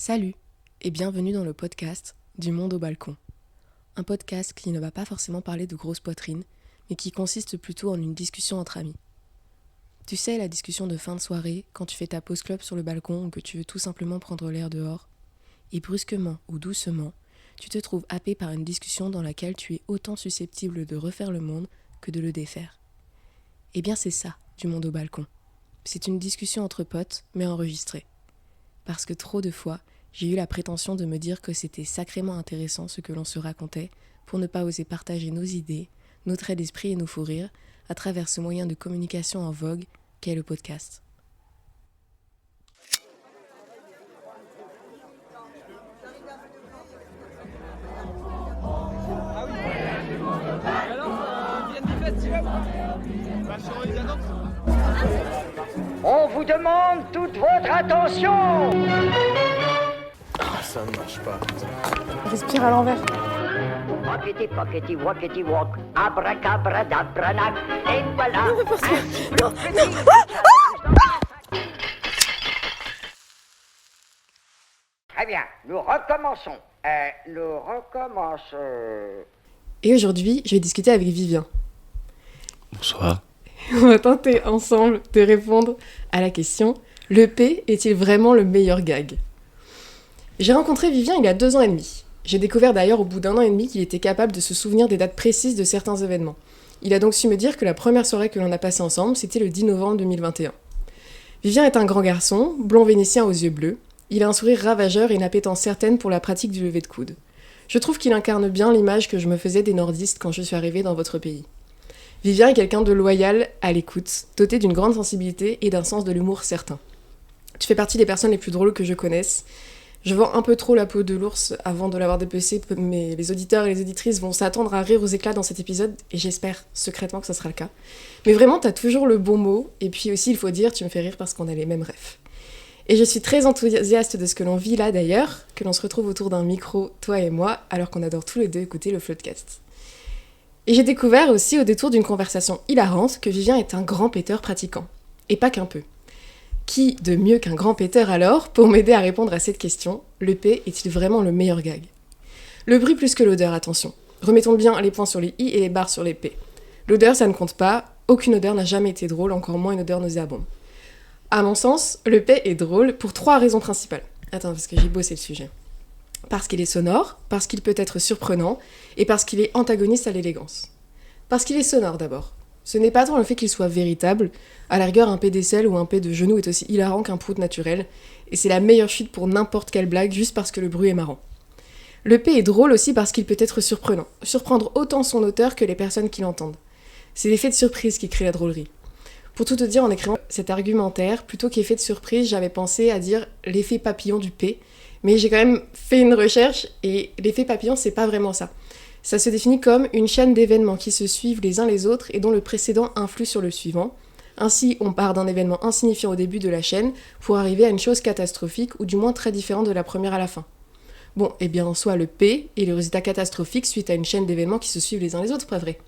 Salut et bienvenue dans le podcast du monde au balcon. Un podcast qui ne va pas forcément parler de grosses poitrines, mais qui consiste plutôt en une discussion entre amis. Tu sais, la discussion de fin de soirée, quand tu fais ta pause club sur le balcon ou que tu veux tout simplement prendre l'air dehors, et brusquement ou doucement, tu te trouves happé par une discussion dans laquelle tu es autant susceptible de refaire le monde que de le défaire. Eh bien c'est ça, du monde au balcon. C'est une discussion entre potes, mais enregistrée. Parce que trop de fois, j'ai eu la prétention de me dire que c'était sacrément intéressant ce que l'on se racontait pour ne pas oser partager nos idées, nos traits d'esprit et nos fous rires à travers ce moyen de communication en vogue qu'est le podcast. On vous demande toute votre attention. Ça ne marche pas. Respire à l'envers. Rockety pockety walkety walk, abracabradabranach, et voilà un petit. Très bien, nous recommençons. Et aujourd'hui, je vais discuter avec Vivien. Bonsoir. On va tenter ensemble de répondre à la question « Le P est-il vraiment le meilleur gag ?» J'ai rencontré Vivien il y a 2 ans et demi. J'ai découvert d'ailleurs au bout d'1 an et demi qu'il était capable de se souvenir des dates précises de certains événements. Il a donc su me dire que la première soirée que l'on a passée ensemble, c'était le 10 novembre 2021. Vivien est un grand garçon, blond vénitien aux yeux bleus. Il a un sourire ravageur et une appétence certaine pour la pratique du lever de coude. Je trouve qu'il incarne bien l'image que je me faisais des nordistes quand je suis arrivée dans votre pays. Vivien est quelqu'un de loyal, à l'écoute, doté d'une grande sensibilité et d'un sens de l'humour certain. Tu fais partie des personnes les plus drôles que je connaisse. Je vends un peu trop la peau de l'ours avant de l'avoir dépecé, mais les auditeurs et les auditrices vont s'attendre à rire aux éclats dans cet épisode, et j'espère secrètement que ça sera le cas. Mais vraiment, t'as toujours le bon mot, et puis aussi, il faut dire, tu me fais rire parce qu'on a les mêmes rêves. Et je suis très enthousiaste de ce que l'on vit là d'ailleurs, que l'on se retrouve autour d'un micro, toi et moi, alors qu'on adore tous les deux écouter le Floodcast. Et j'ai découvert aussi au détour d'une conversation hilarante que Vivien est un grand péteur pratiquant. Et pas qu'un peu. Qui de mieux qu'un grand péteur alors pour m'aider à répondre à cette question, le P est-il vraiment le meilleur gag ? Le bruit plus que l'odeur, attention. Remettons bien les points sur les i et les barres sur les p. L'odeur, ça ne compte pas. Aucune odeur n'a jamais été drôle, encore moins une odeur nauséabonde. À mon sens, le P est drôle pour 3 raisons principales. Attends, parce que j'ai bossé le sujet. Parce qu'il est sonore, parce qu'il peut être surprenant, et parce qu'il est antagoniste à l'élégance. Parce qu'il est sonore d'abord. Ce n'est pas tant le fait qu'il soit véritable, à la rigueur un P d'aisselle ou un P de genou est aussi hilarant qu'un prout naturel, et c'est la meilleure chute pour n'importe quelle blague juste parce que le bruit est marrant. Le P est drôle aussi parce qu'il peut être surprenant, surprendre autant son auteur que les personnes qui l'entendent. C'est l'effet de surprise qui crée la drôlerie. Pour tout te dire, en écrivant cet argumentaire, plutôt qu'effet de surprise, j'avais pensé à dire l'effet papillon du P, mais j'ai quand même fait une recherche, et l'effet papillon, c'est pas vraiment ça. Ça se définit comme une chaîne d'événements qui se suivent les uns les autres et dont le précédent influe sur le suivant. Ainsi, on part d'un événement insignifiant au début de la chaîne pour arriver à une chose catastrophique ou du moins très différente de la première à la fin. Bon, eh bien en soi le P est le résultat catastrophique suite à une chaîne d'événements qui se suivent les uns les autres, pas vrai ?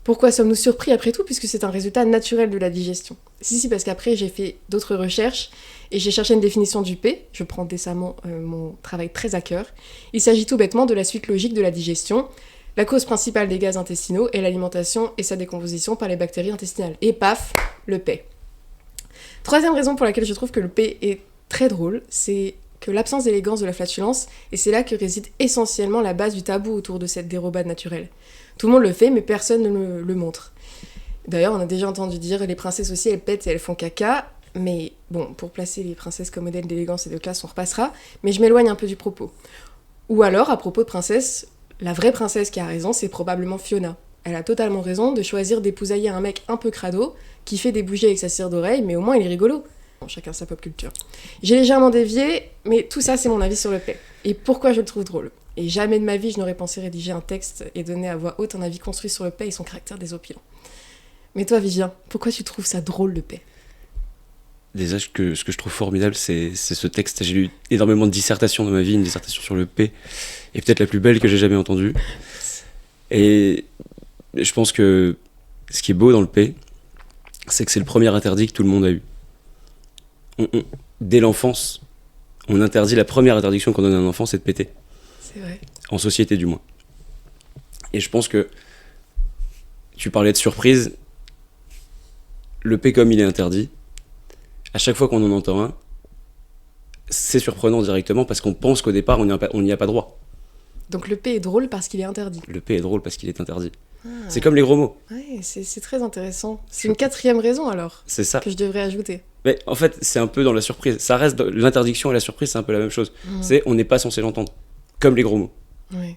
Pourquoi sommes-nous surpris après tout, puisque c'est un résultat naturel de la digestion ? Si, parce qu'après j'ai fait d'autres recherches et j'ai cherché une définition du P, je prends décemment mon travail très à cœur. Il s'agit tout bêtement de la suite logique de la digestion. La cause principale des gaz intestinaux est l'alimentation et sa décomposition par les bactéries intestinales. Et paf, le P. 3e raison pour laquelle je trouve que le P est très drôle, c'est que l'absence d'élégance de la flatulence, et c'est là que réside essentiellement la base du tabou autour de cette dérobade naturelle. Tout le monde le fait, mais personne ne le montre. D'ailleurs, on a déjà entendu dire les princesses aussi, elles pètent et elles font caca, mais bon, pour placer les princesses comme modèle d'élégance et de classe, on repassera, mais je m'éloigne un peu du propos. Ou alors, à propos de princesse, la vraie princesse qui a raison, c'est probablement Fiona. Elle a totalement raison de choisir d'épousailler un mec un peu crado, qui fait des bougies avec sa cire d'oreille, mais au moins il est rigolo. Bon, chacun sa pop culture. J'ai légèrement dévié, mais tout ça c'est mon avis sur le P. Et pourquoi je le trouve drôle. Et jamais de ma vie je n'aurais pensé rédiger un texte et donner à voix haute un avis construit sur le P et son caractère désopilant. Mais toi Vivien, pourquoi tu trouves ça drôle le P ? Déjà, ce que je trouve formidable, c'est ce texte. J'ai lu énormément de dissertations dans ma vie, une dissertation sur le P, et peut-être la plus belle que j'ai jamais entendue. Et je pense que ce qui est beau dans le P, c'est que c'est le premier interdit que tout le monde a eu. Dès l'enfance, on interdit, la première interdiction qu'on donne à un enfant, c'est de péter. C'est vrai. En société, du moins. Et je pense que tu parlais de surprise. Le P comme il est interdit, à chaque fois qu'on en entend un, c'est surprenant directement parce qu'on pense qu'au départ, on n'y a pas droit. Donc le P est drôle parce qu'il est interdit. Le P est drôle parce qu'il est interdit. Ah. C'est comme les gros mots. Ouais, c'est très intéressant. C'est une 4e raison alors C'est ça. que je devrais ajouter. Mais en fait, c'est un peu dans la surprise. Ça reste l'interdiction et la surprise, c'est un peu la même chose. C'est on n'est pas censé l'entendre. Comme les gros mots. Oui,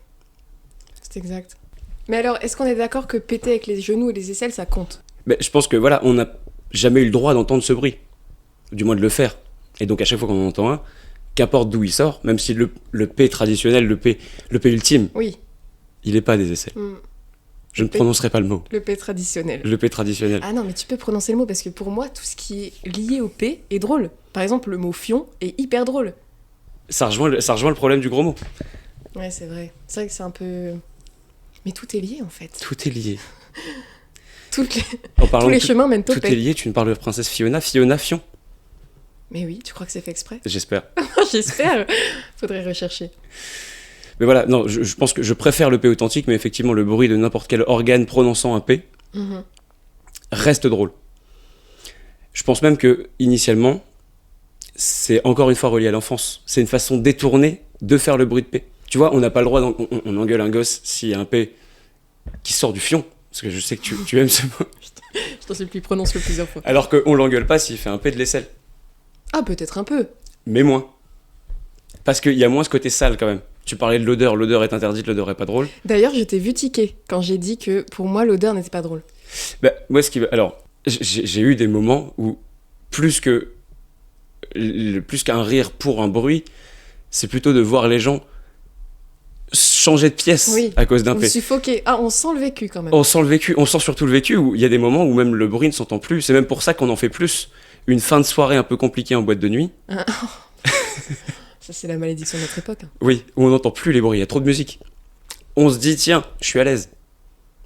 c'est exact. Mais alors, est-ce qu'on est d'accord que péter avec les genoux et les aisselles, ça compte? Mais je pense que voilà, on n'a jamais eu le droit d'entendre ce bruit. Du moins de le faire. Et donc à chaque fois qu'on en entend un, qu'importe d'où il sort, même si le P traditionnel, le P ultime, Oui. il n'est pas des aisselles. Je ne prononcerai pas le mot. Le P traditionnel. Le P traditionnel. Ah non, mais tu peux prononcer le mot parce que pour moi, tout ce qui est lié au P est drôle. Par exemple, le mot fion est hyper drôle. Ça rejoint le problème du gros mot. Ouais, c'est vrai. C'est vrai que c'est un peu... Mais tout est lié en fait. Tout est lié. Toutes les... En parlant Tous les de chemins mènent au tout P. est lié, tu me parles de princesse Fiona Fion. Mais oui, tu crois que c'est fait exprès? J'espère. J'espère. Faudrait rechercher. Mais voilà, non, je pense que je préfère le P authentique, mais effectivement, le bruit de n'importe quel organe prononçant un P reste drôle. Je pense même que, initialement, c'est encore une fois relié à l'enfance. C'est une façon détournée de faire le bruit de P. Tu vois, on n'a pas le droit, on engueule un gosse s'il y a un P qui sort du fion, parce que je sais que tu aimes ce mot. Je t'en supplie, prononce-le plusieurs fois. Alors qu'on l'engueule pas s'il fait un P de l'aisselle. Ah, peut-être un peu. Mais moins. Parce qu'il y a moins ce côté sale quand même. Tu parlais de l'odeur est interdite, l'odeur est pas drôle. D'ailleurs, je t'ai vu tiquer quand j'ai dit que pour moi, l'odeur n'était pas drôle. Bah, moi, alors, j'ai eu des moments où plus qu'un rire pour un bruit, c'est plutôt de voir les gens changer de pièce Oui, à cause d'un ou P. suffoquer. Ah, on sent le vécu quand même. On sent le vécu, on sent surtout le vécu où il y a des moments où même le bruit ne s'entend plus. C'est même pour ça qu'on en fait plus. Une fin de soirée un peu compliquée en boîte de nuit. Ça, c'est la malédiction de notre époque. Hein. Oui, où on n'entend plus les bruits, il y a trop de musique. On se dit, tiens, je suis à l'aise.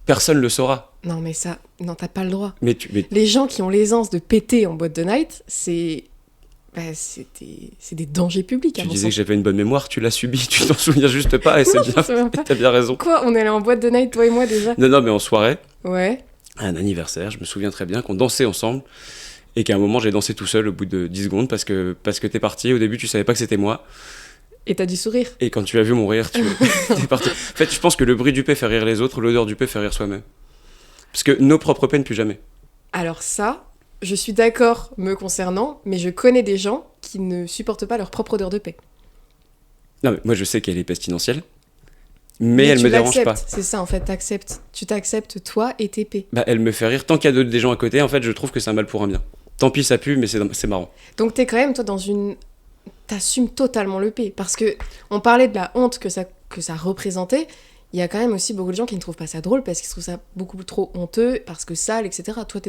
Personne le saura. Non, mais ça, non, t'as pas le droit. Mais Les gens qui ont l'aisance de péter en boîte de night, c'est des dangers publics. tu à mon disais que sens. j'avais une bonne mémoire, tu l'as subi, tu t'en souviens juste pas, et c'est Non, je bien, me souviens pas. t'as bien raison. Quoi, on est allé en boîte de night, toi et moi déjà? Non, mais en soirée, Ouais. à un anniversaire, je me souviens très bien qu'on dansait ensemble, et qu'à un moment j'ai dansé tout seul au bout de 10 secondes, parce que t'es parti, au début tu savais pas que c'était moi, Et t'as dû sourire. et quand tu as vu mon rire, t'es parti. En fait, je pense que le bruit du P fait rire les autres, l'odeur du P fait rire soi-même. Parce que nos propres peines, plus jamais. Alors ça, je suis d'accord me concernant, mais je connais des gens qui ne supportent pas leur propre odeur de paix. Non, mais moi je sais qu'elle est pestilentielle, mais elle tu me dérange pas. l'acceptes, c'est ça en fait, t'acceptes. Tu t'acceptes toi et tes P. Bah, elle me fait rire. Tant qu'il y a des gens à côté, en fait, je trouve que c'est un mal pour un bien. Tant pis, ça pue, mais c'est marrant. Donc t'es quand même, toi, dans une... T'assumes totalement le P. Parce que on parlait de la honte que ça représentait. Il y a quand même aussi beaucoup de gens qui ne trouvent pas ça drôle parce qu'ils trouvent ça beaucoup trop honteux, parce que sale, etc. Toi,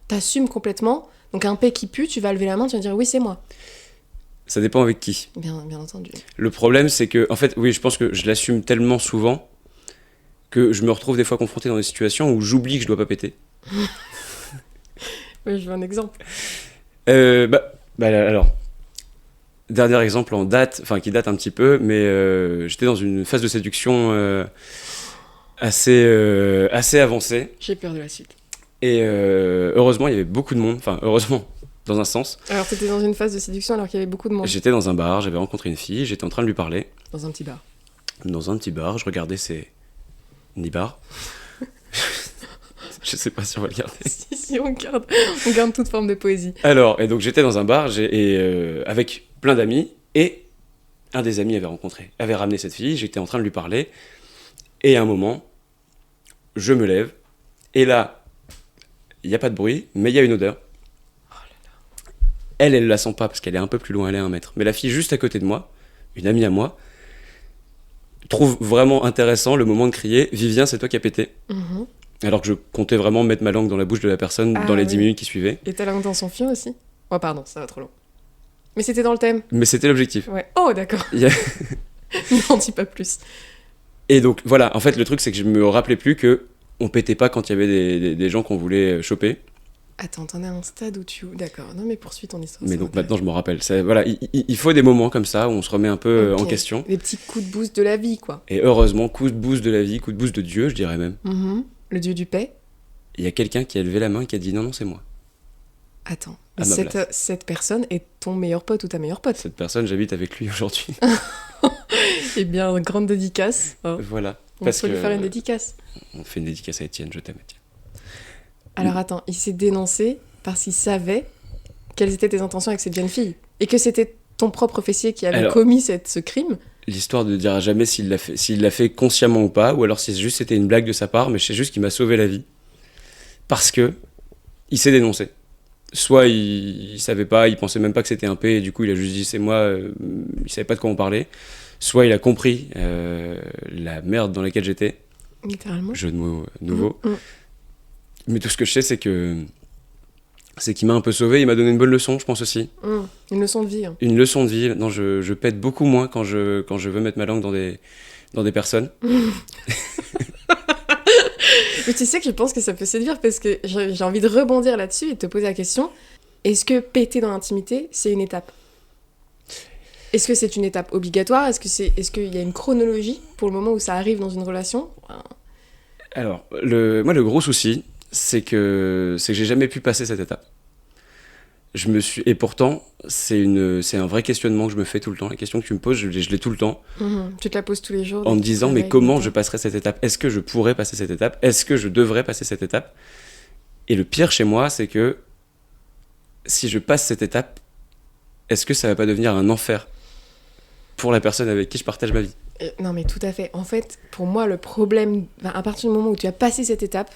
t'assumes complètement. Donc un P qui pue, tu vas lever la main, tu vas dire oui, c'est moi. Ça dépend avec qui. Bien entendu. Le problème, c'est que, en fait, oui, je pense que je l'assume tellement souvent que je me retrouve des fois confronté dans des situations où j'oublie que je dois pas péter. Oui, je veux un exemple. Alors, dernier exemple en date, enfin qui date un petit peu, mais j'étais dans une phase de séduction assez avancée. J'ai peur de la suite. Et heureusement, il y avait beaucoup de monde. Enfin, heureusement, dans un sens. Alors t'étais dans une phase de séduction alors qu'il y avait beaucoup de monde. J'étais dans un bar, j'avais rencontré une fille, j'étais en train de lui parler. Dans un petit bar. Dans un petit bar, je regardais ses nibards. Je sais pas si on va le garder. Si, on garde toute forme de poésie. Alors, et donc j'étais dans un bar avec plein d'amis, et un des amis avait ramené cette fille, j'étais en train de lui parler, et à un moment, je me lève, et là, il n'y a pas de bruit, mais il y a une odeur. Elle la sent pas, parce qu'elle est un peu plus loin, elle est à 1 mètre. Mais la fille juste à côté de moi, une amie à moi, trouve vraiment intéressant le moment de crier « Vivien, c'est toi qui as pété ». Alors que je comptais vraiment mettre ma langue dans la bouche de la personne dans les 10 minutes qui suivaient. Et ta langue dans son fion aussi? Oh pardon, ça va trop loin. Mais c'était dans le thème. Mais c'était l'objectif. Ouais. Oh d'accord. N'en dis pas plus. Et donc voilà, en fait le truc c'est que je me rappelais plus que on pétait pas quand il y avait des gens qu'on voulait choper. Attends, t'en es à un stade où tu... D'accord, non mais poursuis ton histoire. Mais ça donc m'intéresse. maintenant je me rappelle. Voilà, il faut des moments comme ça où on se remet un peu en Ok. question. Des petits coups de boost de la vie, quoi. Et heureusement, coup de boost de la vie, coup de boost de Dieu, je dirais même. Mhm. Le dieu du paix. Il y a quelqu'un qui a levé la main et qui a dit non, c'est moi. Attends, À ma place. cette personne est ton meilleur pote ou ta meilleure pote. Cette personne, j'habite avec lui aujourd'hui. Eh bien, grande dédicace. Hein. Voilà. On peut lui faire une dédicace. On fait une dédicace à Étienne, je t'aime Étienne. Alors attends, il s'est dénoncé parce qu'il savait quelles étaient tes intentions avec cette jeune fille. Et que c'était ton propre fessier qui avait Alors- commis ce crime. L'histoire ne dira jamais s'il l'a fait consciemment ou pas, ou alors si juste c'était une blague de sa part, mais je sais juste qu'il m'a sauvé la vie. Parce que il s'est dénoncé. Soit il savait pas, il pensait même pas que c'était un P, et du coup il a juste dit c'est moi, il savait pas de quoi on parlait. Soit il a compris la merde dans laquelle j'étais, Littéralement. jeu de mots nouveau. Mm. Mais tout ce que je sais, c'est qu'il m'a un peu sauvé, il m'a donné une bonne leçon, je pense aussi. Une leçon de vie. Hein. Une leçon de vie. Non, je pète beaucoup moins quand je veux mettre ma langue dans des personnes. Mais tu sais que je pense que ça peut séduire parce que j'ai envie de rebondir là-dessus et de te poser la question. Est-ce que péter dans l'intimité, c'est une étape? Est-ce que c'est une étape obligatoire? Est-ce qu'il y a une chronologie pour le moment où ça arrive dans une relation? Alors, moi, le gros souci, c'est que j'ai jamais pu passer cette étape. Et pourtant, c'est un vrai questionnement que je me fais tout le temps. La question que tu me poses, je l'ai tout le temps, Tu te la poses tous les jours. en me dès que tu disant, mais travailles, comment matin. je passerai cette étape? Est-ce que je pourrais passer cette étape? Est-ce que je devrais passer cette étape? Et le pire chez moi, c'est que si je passe cette étape, est-ce que ça va pas devenir un enfer pour la personne avec qui je partage ma vie? Non mais tout à fait. En fait, pour moi, le problème, à partir du moment où tu as passé cette étape,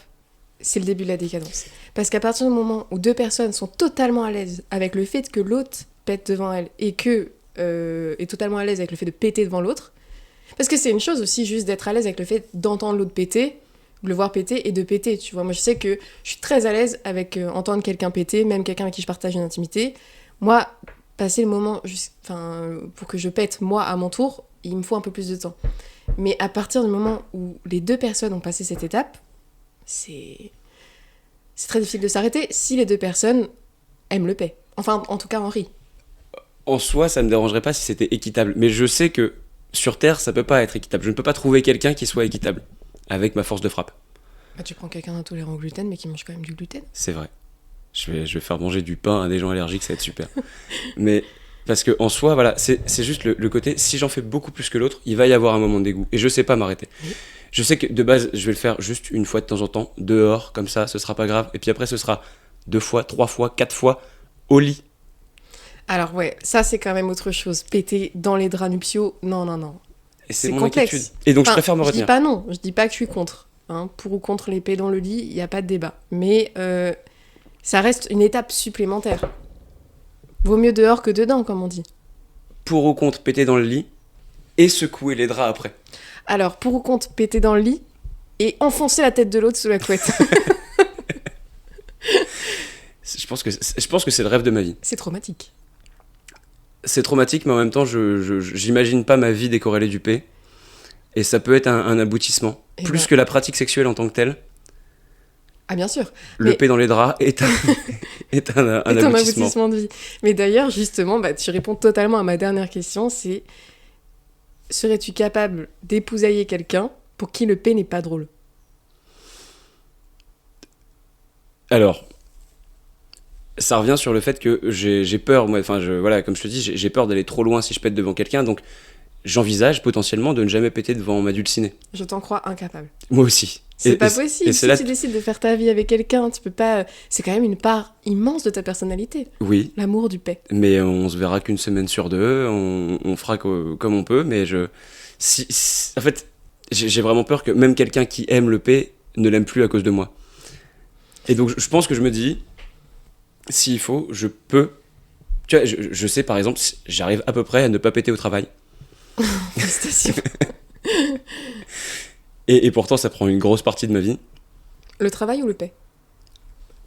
c'est le début de la décadence. Parce qu'à partir du moment où deux personnes sont totalement à l'aise avec le fait que l'autre pète devant elle et que est totalement à l'aise avec le fait de péter devant l'autre, parce que c'est une chose aussi juste d'être à l'aise avec le fait d'entendre l'autre péter, de le voir péter et de péter, tu vois. Moi je sais que je suis très à l'aise avec entendre quelqu'un péter, même quelqu'un avec qui je partage une intimité. Moi, passer le moment pour que je pète moi à mon tour, il me faut un peu plus de temps. Mais à partir du moment où les deux personnes ont passé cette étape, c'est très difficile de s'arrêter si les deux personnes aiment le paix. Enfin, en tout cas, Henri. En soi, ça me dérangerait pas si c'était équitable. Mais je sais que sur Terre, ça peut pas être équitable. Je ne peux pas trouver quelqu'un qui soit équitable avec ma force de frappe. Bah, tu prends quelqu'un d'intolérant au gluten, mais qui mange quand même du gluten. C'est vrai. Je vais faire manger du pain à des gens allergiques, ça va être super. Mais parce que en soi, voilà, c'est juste le côté. Si j'en fais beaucoup plus que l'autre, il va y avoir un moment de dégoût. Et je sais pas m'arrêter. Oui. Je sais que de base, je vais le faire juste une fois de temps en temps, dehors, comme ça, ce sera pas grave. Et puis après, ce sera 2 fois, 3 fois, 4 fois au lit. Alors ouais, ça c'est quand même autre chose. Péter dans les draps nuptiaux, non, non, non. Et c'est C'est mon complexe. inquiétude. Et donc je Enfin, préfère me Je dis retenir. pas non, je dis pas que je suis contre. Hein. Pour ou contre les paix dans le lit, il n'y a pas de débat. Mais ça reste une étape supplémentaire. Vaut mieux dehors que dedans, comme on dit. Pour ou contre péter dans le lit et secouer les draps après. Alors, pour ou contre péter dans le lit et enfoncer la tête de l'autre sous la couette. Je pense que c'est le rêve de ma vie. C'est traumatique. C'est traumatique, mais en même temps, j'imagine pas ma vie décorrélée du P. Et ça peut être un aboutissement. Eh Plus ben. que la pratique sexuelle en tant que telle, Ah bien sûr. le Mais- P dans les draps est un C'est un aboutissement. aboutissement de vie. Mais d'ailleurs, justement, tu réponds totalement à ma dernière question, c'est serais-tu capable d'épousailler quelqu'un pour qui le P n'est pas drôle? Alors, ça revient sur le fait que j'ai peur, moi, voilà, comme je te dis, j'ai peur d'aller trop loin si je pète devant quelqu'un, donc j'envisage potentiellement de ne jamais péter devant ma dulcinée. Je t'en crois incapable. Moi aussi. C'est pas et possible. c'est Si là tu décides de faire ta vie avec quelqu'un, tu peux pas. C'est quand même une part immense de ta personnalité. Oui, L'amour du paix. mais on se verra qu'une semaine sur deux, on fera comme on peut, mais en fait, j'ai vraiment peur que même quelqu'un qui aime le P ne l'aime plus à cause de moi. Et donc je pense que je me dis, s'il faut, je peux. Tu vois, je sais par exemple, j'arrive à peu près à ne pas péter au travail. Félicitations. Et pourtant, ça prend une grosse partie de ma vie. Le travail ou le paix?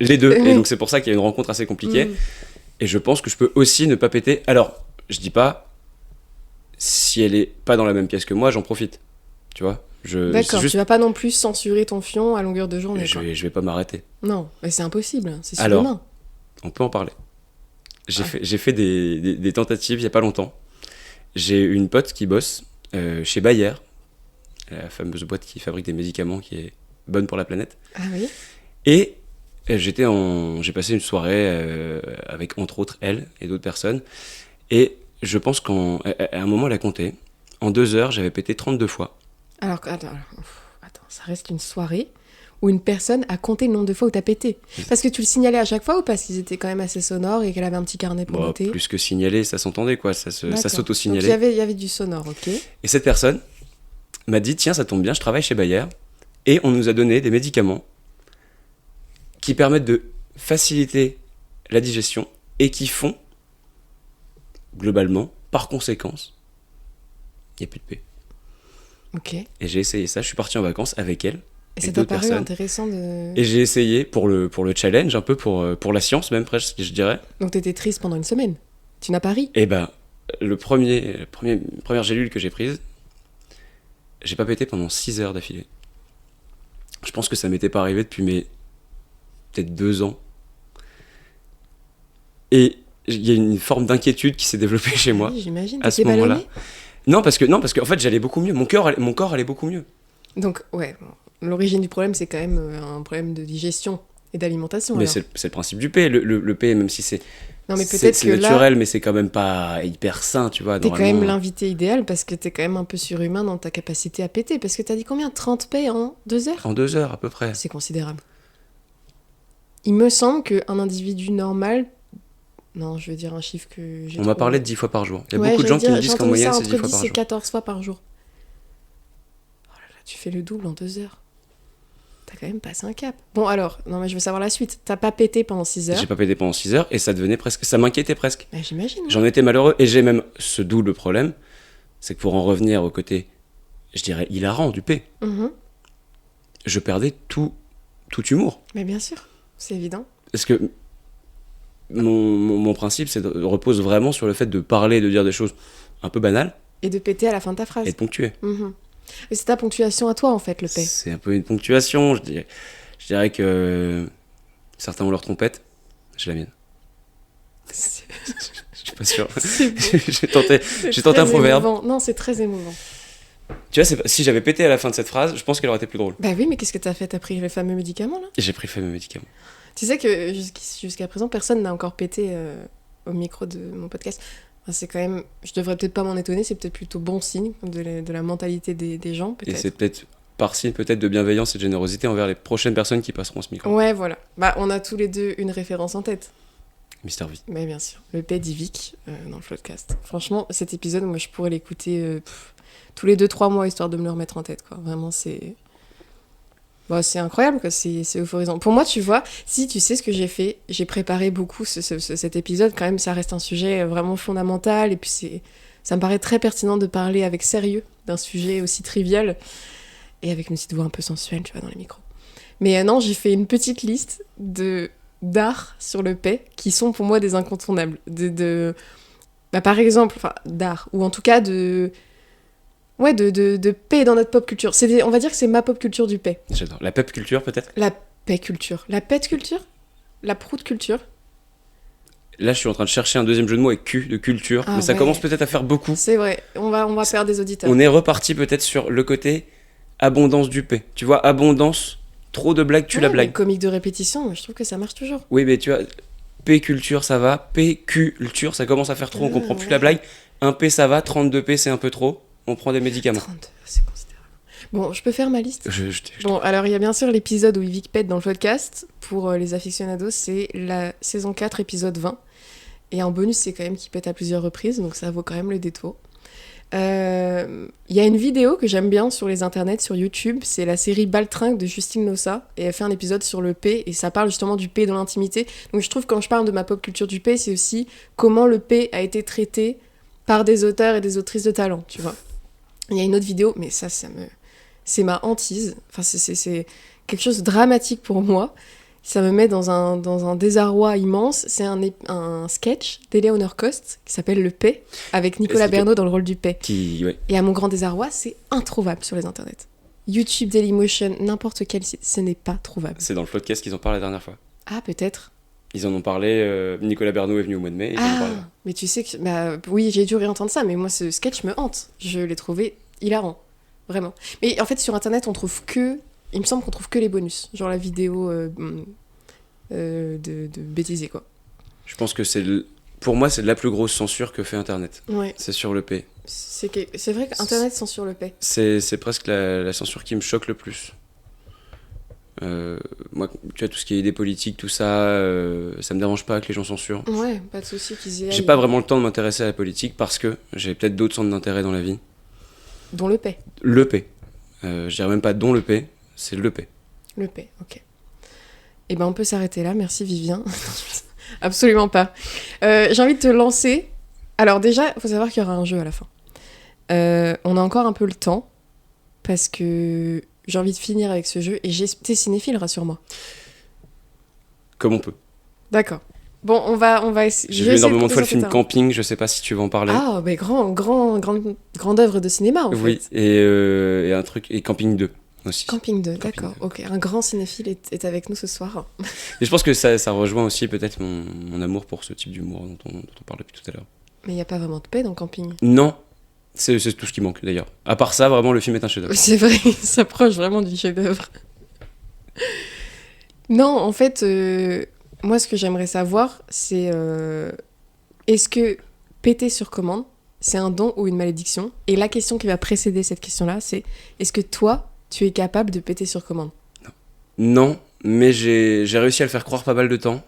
Les deux. Et donc c'est pour ça qu'il y a une rencontre assez compliquée. Mm. Et je pense que je peux aussi ne pas péter. Alors, je dis pas, si elle est pas dans la même pièce que moi, j'en profite. Tu vois? D'accord, juste, tu vas pas non plus censurer ton fion à longueur de journée. je quoi. vais pas m'arrêter. Non, mais c'est impossible, c'est Alors, surhumain. On peut en parler. Ouais. J'ai fait des tentatives il y a pas longtemps. J'ai une pote qui bosse chez Bayer, la fameuse boîte qui fabrique des médicaments qui est bonne pour la planète. Ah oui. Et j'ai passé une soirée avec entre autres elle et d'autres personnes. Et je pense qu'à un moment elle a compté. En 2 heures, j'avais pété 32 fois. Alors, attends, ça reste une soirée où une personne a compté le nombre de fois où t'as pété. Parce que tu le signalais à chaque fois ou parce qu'ils étaient quand même assez sonores et qu'elle avait un petit carnet pour Bon, noter. plus que signaler, ça s'entendait quoi, ça D'accord. s'auto-signalait. Donc il y avait du sonore, ok. Et cette personne m'a dit, tiens, ça tombe bien, je travaille chez Bayer, et on nous a donné des médicaments qui permettent de faciliter la digestion et qui font, globalement, par conséquence, il n'y a plus de paix. Ok. Et Et j'ai essayé ça, je suis parti en vacances avec elle et ça t'a d'autres paru personnes. intéressant de... Et j'ai essayé pour le challenge, un peu pour la science même presque, je dirais. Donc t'étais triste pendant une semaine. Tu n'as pas ri. Et ben, première gélule que j'ai prise, j'ai pas pété pendant 6 heures d'affilée. Je pense que ça m'était pas arrivé depuis peut-être 2 ans. Et il y a une forme d'inquiétude qui s'est développée chez moi Oui, j'imagine. à ce T'étais moment-là. ballonné. Non, parce que en fait, j'allais beaucoup mieux. Mon corps allait beaucoup mieux. Donc, ouais, bon, l'origine du problème, c'est quand même un problème de digestion et d'alimentation. Mais alors. c'est le principe du P. Le P, même si c'est Non, mais c'est peut-être que là, naturel, mais c'est quand même pas hyper sain, tu vois. t'es quand normalement. même l'invité idéal parce que t'es quand même un peu surhumain dans ta capacité à péter. Parce que t'as dit combien? 30 paix en 2 heures? En 2 heures, à peu près. C'est considérable. Il me semble qu'un individu normal... Non, je veux dire un chiffre que j'ai On m'a trouvé. parlé de 10 fois par jour. Il y a Ouais, beaucoup de gens j'allais qui me dire, disent j'ai qu'en entendu moyenne, ça c'est 10 entre fois 10 par et jour. 14 fois par jour. Oh là là, tu fais le double en 2 heures. T'as quand même passé un cap. Bon alors, non mais je veux savoir la suite. T'as pas pété pendant 6 heures? J'ai pas pété pendant 6 heures et ça devenait presque. Ça m'inquiétait presque. Bah, j'imagine. J'en étais malheureux et j'ai même ce double problème. C'est que pour en revenir au côté, je dirais, hilarant du P, Mhm. je perdais tout humour. Mais bien sûr, c'est évident. Parce que mon principe repose vraiment sur le fait de parler, de dire des choses un peu banales Et de péter à la fin de ta phrase. et de ponctuer. Mhm. Et c'est ta ponctuation à toi en fait, le paix. C'est un peu une ponctuation. Je dirais que certains ont leur trompette, j'ai la mienne. Je suis pas sûr. C'est beau. J'ai tenté C'est un très proverbe. émouvant. Non, c'est très émouvant. Tu vois, si j'avais pété à la fin de cette phrase, je pense qu'elle aurait été plus drôle. Bah oui, mais qu'est-ce que t'as fait? T'as pris les fameux médicaments là? Et j'ai pris mes médicaments. Tu sais que jusqu'à présent, personne n'a encore pété au micro de mon podcast. Enfin, c'est quand même... Je devrais peut-être pas m'en étonner, c'est peut-être plutôt bon signe de la mentalité des gens, Et peut-être. c'est peut-être par signe peut-être de bienveillance et de générosité envers les prochaines personnes qui passeront ce micro. Ouais, voilà. Bah, on a tous les deux une référence en tête. Mister V. Mais bien sûr, le paix d'Ivic dans le podcast. Franchement, cet épisode, moi, je pourrais l'écouter tous les 2-3 mois, histoire de me le remettre en tête, quoi. Vraiment, c'est... Bah, c'est incroyable, quoi. C'est euphorisant. Pour moi, tu vois, si tu sais ce que j'ai fait, j'ai préparé beaucoup cet épisode. Quand même, ça reste un sujet vraiment fondamental. Et puis, ça me paraît très pertinent de parler avec sérieux d'un sujet aussi trivial. Et avec une petite voix un peu sensuelle, tu vois, dans les micros. Mais non, j'ai fait une petite liste d'art sur le paix qui sont pour moi des incontournables. Bah, par exemple, enfin, d'art, ou en tout cas de paix dans notre pop culture. On va dire que c'est ma pop culture du paix. J'adore. La pep culture peut-être. La paix culture. La pet culture? La prout culture? Là, je suis en train de chercher un deuxième jeu de mots avec Q de culture, Ah mais ça ouais. commence peut-être à faire beaucoup. C'est vrai, on va perdre des auditeurs. On est reparti peut-être sur le côté abondance du P. Tu vois, abondance, trop de blagues, Ouais, la mais blague. comique de répétition, je trouve que ça marche toujours. Oui, mais tu vois, P culture ça va, P culture ça commence à faire trop, on comprend plus ouais. la blague. Un P ça va, 32 P c'est un peu trop, on prend des médicaments. 32, c'est considérable. Bon, je peux faire ma liste? Je Bon, alors il y a bien sûr l'épisode où Yvick pète dans le podcast. Pour les aficionados, c'est la saison 4, épisode 20. Et en bonus, c'est quand même qu'il pète à plusieurs reprises, donc ça vaut quand même le détour. Il y a une vidéo que j'aime bien sur les internets, sur YouTube, c'est la série Baltringue de Justine Lossa, et elle fait un épisode sur le P, et ça parle justement du P dans l'intimité. Donc je trouve que quand je parle de ma pop culture du P, c'est aussi comment le P a été traité par des auteurs et des autrices de talent, tu vois. Il y a une autre vidéo, mais c'est ma hantise, enfin c'est quelque chose de dramatique pour moi. Ça me met dans un désarroi immense. C'est un sketch d'Eleanor Cost qui s'appelle Le P, avec Nicolas Bernot dans le rôle du P. Ouais. Et à mon grand désarroi, c'est introuvable sur les internets. YouTube, Dailymotion, n'importe quel site, ce n'est pas trouvable. C'est dans le podcast qu'ils en parlent la dernière fois. Ah, peut-être. Ils en ont parlé, Nicolas Bernot est venu au mois de mai. Ils en ont parlé. Mais tu sais que... Bah, oui, j'ai dû réentendre ça, mais moi, ce sketch me hante. Je l'ai trouvé hilarant. Vraiment. Mais en fait, sur Internet, on trouve que... Il me semble qu'on trouve que les bonus. Genre la vidéo de bêtiser, quoi. Je pense que pour moi, c'est de la plus grosse censure que fait Internet. Ouais. C'est sur le P. C'est vrai qu'Internet censure le paix. C'est presque la censure qui me choque le plus. Moi, tu vois, tout ce qui est idées politiques, tout ça, ça me dérange pas que les gens censurent. Ouais, pas de souci qu'ils y aillent. J'ai pas vraiment le temps de m'intéresser à la politique parce que j'ai peut-être d'autres centres d'intérêt dans la vie. Dont le paix. Le P. Je dirais même pas dont le P, c'est le P. Le paix, ok. Eh ben, on peut s'arrêter là. Merci, Vivien. Absolument pas. J'ai envie de te lancer. Alors déjà, il faut savoir qu'il y aura un jeu à la fin. On a encore un peu le temps parce que j'ai envie de finir avec ce jeu et t'es cinéphile, rassure-moi. Comme on peut. D'accord. Bon, on va essayer. J'ai vu énormément de fois le film Camping, je sais pas si tu veux en parler. Ah, mais grande œuvre de cinéma en oui, fait. Et un truc, et Camping 2 aussi. Camping 2, Camping d'accord. 2. Ok, un grand cinéphile est avec nous ce soir. Et je pense que ça rejoint aussi peut-être mon amour pour ce type d'humour dont on parle depuis tout à l'heure. Mais il n'y a pas vraiment de paix dans Camping. Non, c'est tout ce qui manque d'ailleurs. À part ça, vraiment, le film est un chef-d'œuvre. C'est vrai, il s'approche vraiment du chef-d'œuvre. Non, en fait, moi, ce que j'aimerais savoir, c'est est-ce que péter sur commande, c'est un don ou une malédiction ? Et la question qui va précéder cette question-là, c'est est-ce que toi, tu es capable de péter sur commande ? Non, mais j'ai réussi à le faire croire pas mal de temps.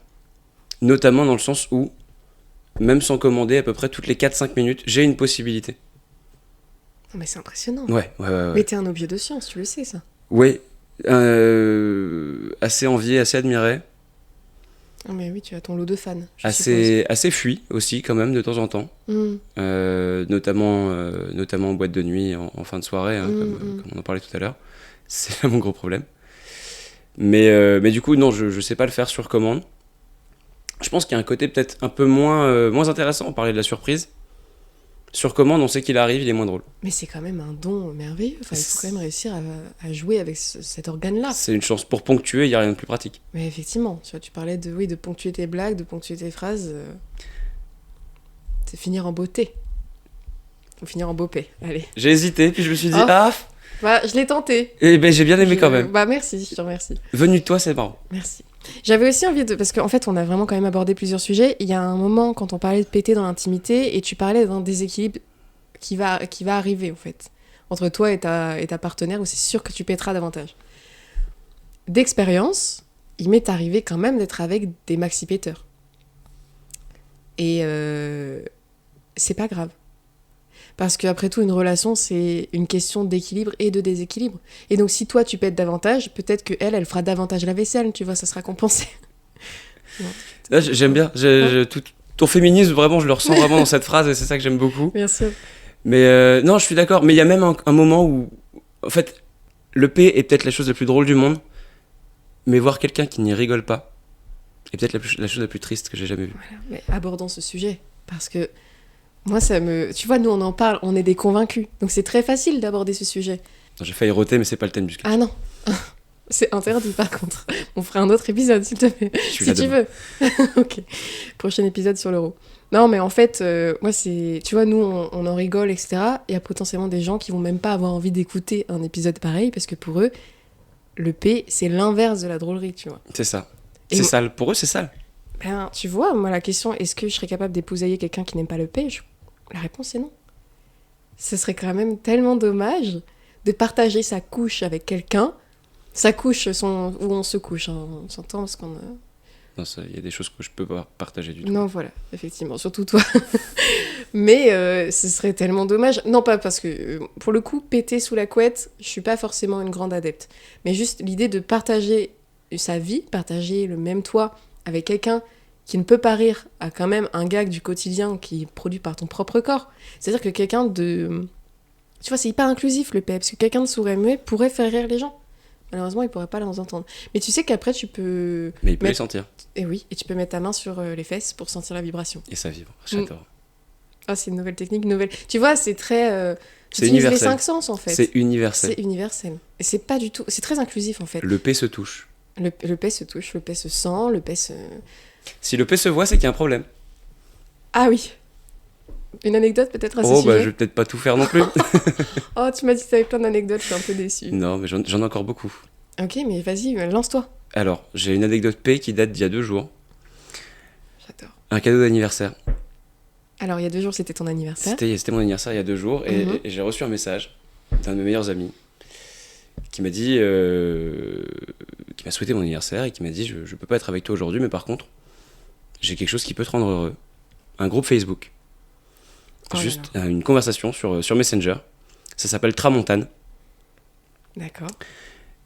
Notamment dans le sens où, même sans commander, à peu près toutes les 4-5 minutes, j'ai une possibilité. Mais c'est impressionnant. Ouais. Mais t'es un objet de science, tu le sais, ça. Oui, assez envié, assez admiré. Ah mais oui, tu as ton lot de fans. Assez fui aussi, quand même, de temps en temps. Notamment en boîte de nuit, en fin de soirée, comme on en parlait tout à l'heure. C'est là mon gros problème. Mais du coup, non, je sais pas le faire sur commande. Je pense qu'il y a un côté peut-être un peu moins intéressant, on parlait de la surprise. Sur commande, on sait qu'il arrive, il est moins drôle. Mais c'est quand même un don merveilleux. Enfin, il faut quand même réussir à jouer avec cet organe-là. C'est une chance. Pour ponctuer, il n'y a rien de plus pratique. Mais effectivement, tu vois, tu parlais de ponctuer tes blagues, de ponctuer tes phrases. C'est finir en beauté. Faut finir en beau paix, allez. J'ai hésité, puis je me suis dit, Bah, je l'ai tenté. Et ben, j'ai bien aimé quand même. Bah, merci, je te remercie. Venu de toi, c'est marrant. Merci. J'avais aussi envie de... Parce qu'en fait, on a vraiment quand même abordé plusieurs sujets. Il y a un moment, quand on parlait de péter dans l'intimité, et tu parlais d'un déséquilibre qui va arriver, en fait. Entre toi et ta partenaire, où c'est sûr que tu péteras davantage. D'expérience, il m'est arrivé quand même d'être avec des maxi-péteurs. Et c'est pas grave. Parce qu'après tout, une relation, c'est une question d'équilibre et de déséquilibre. Et donc, si toi, tu pètes davantage, peut-être qu'elle fera davantage la vaisselle, tu vois, ça sera compensé. Là, j'aime bien. Ton féminisme, vraiment, je le ressens vraiment dans cette phrase, et c'est ça que j'aime beaucoup. Bien sûr. Mais non, je suis d'accord. Mais il y a même un moment où, en fait, le P est peut-être la chose la plus drôle du monde, mais voir quelqu'un qui n'y rigole pas est peut-être la chose la plus triste que j'ai jamais vue. Voilà. Mais abordons ce sujet, parce que moi, tu vois, nous, on en parle, on est des convaincus. Donc, c'est très facile d'aborder ce sujet. Non, j'ai failli roter, mais c'est pas le thème du sketch. Ah non. C'est interdit, par contre. On fera un autre épisode, s'il te plaît. Si tu veux. Ok. Prochain épisode sur l'euro. Non, mais en fait, moi, c'est... Tu vois, nous, on en rigole, etc. Il y a potentiellement des gens qui vont même pas avoir envie d'écouter un épisode pareil, parce que pour eux, le P, c'est l'inverse de la drôlerie, tu vois. C'est ça. C'est sale. Pour eux, c'est sale. Ben, tu vois, moi, la question, est-ce que je serais capable d'épousailler quelqu'un qui n'aime pas le P ? La réponse est non. Ce serait quand même tellement dommage de partager sa couche avec quelqu'un. Sa couche, où on se couche, hein, on s'entend parce qu'on a... Non, il y a des choses que je peux pas partager du tout. Non, voilà, effectivement, surtout toi. Mais ce serait tellement dommage. Non, pas parce que, pour le coup, péter sous la couette, je suis pas forcément une grande adepte. Mais juste l'idée de partager sa vie, partager le même toit avec quelqu'un qui ne peut pas rire à quand même un gag du quotidien qui est produit par ton propre corps. C'est-à-dire que quelqu'un de... Tu vois, c'est hyper inclusif le P, parce que quelqu'un de sourd et muet pourrait faire rire les gens. Malheureusement, il pourrait pas les entendre. Mais tu sais qu'après, tu peux... Mais il peut les sentir. Et oui, et tu peux mettre ta main sur les fesses pour sentir la vibration. Et ça vibre, j'adore. Ah, c'est une nouvelle technique, Tu vois, c'est très... C'est utilise les universel. 5 sens en fait. C'est universel. C'est universel. Et c'est pas du tout. C'est très inclusif en fait. Le P se touche. Le P se touche, le P se sent, le P se. Si le P se voit, c'est qu'il y a un problème. Ah oui. Une anecdote peut-être à ce Oh, sujet. bah, je vais peut-être pas tout faire non plus. Oh, tu m'as dit que t'avais plein d'anecdotes, je suis un peu déçue. Non, mais j'en ai encore beaucoup. Ok, mais vas-y, lance-toi. Alors, j'ai une anecdote P qui date d'il y a 2 jours. J'adore. Un cadeau d'anniversaire. Alors, il y a 2 jours, c'était ton anniversaire. C'était mon anniversaire il y a 2 jours et j'ai reçu un message d'un de mes meilleurs amis qui m'a dit, qui m'a souhaité mon anniversaire et qui m'a dit je peux pas être avec toi aujourd'hui, mais par contre, j'ai quelque chose qui peut te rendre heureux. Un groupe Facebook. Oh là Juste une conversation sur Messenger. Ça s'appelle Tramontane. D'accord.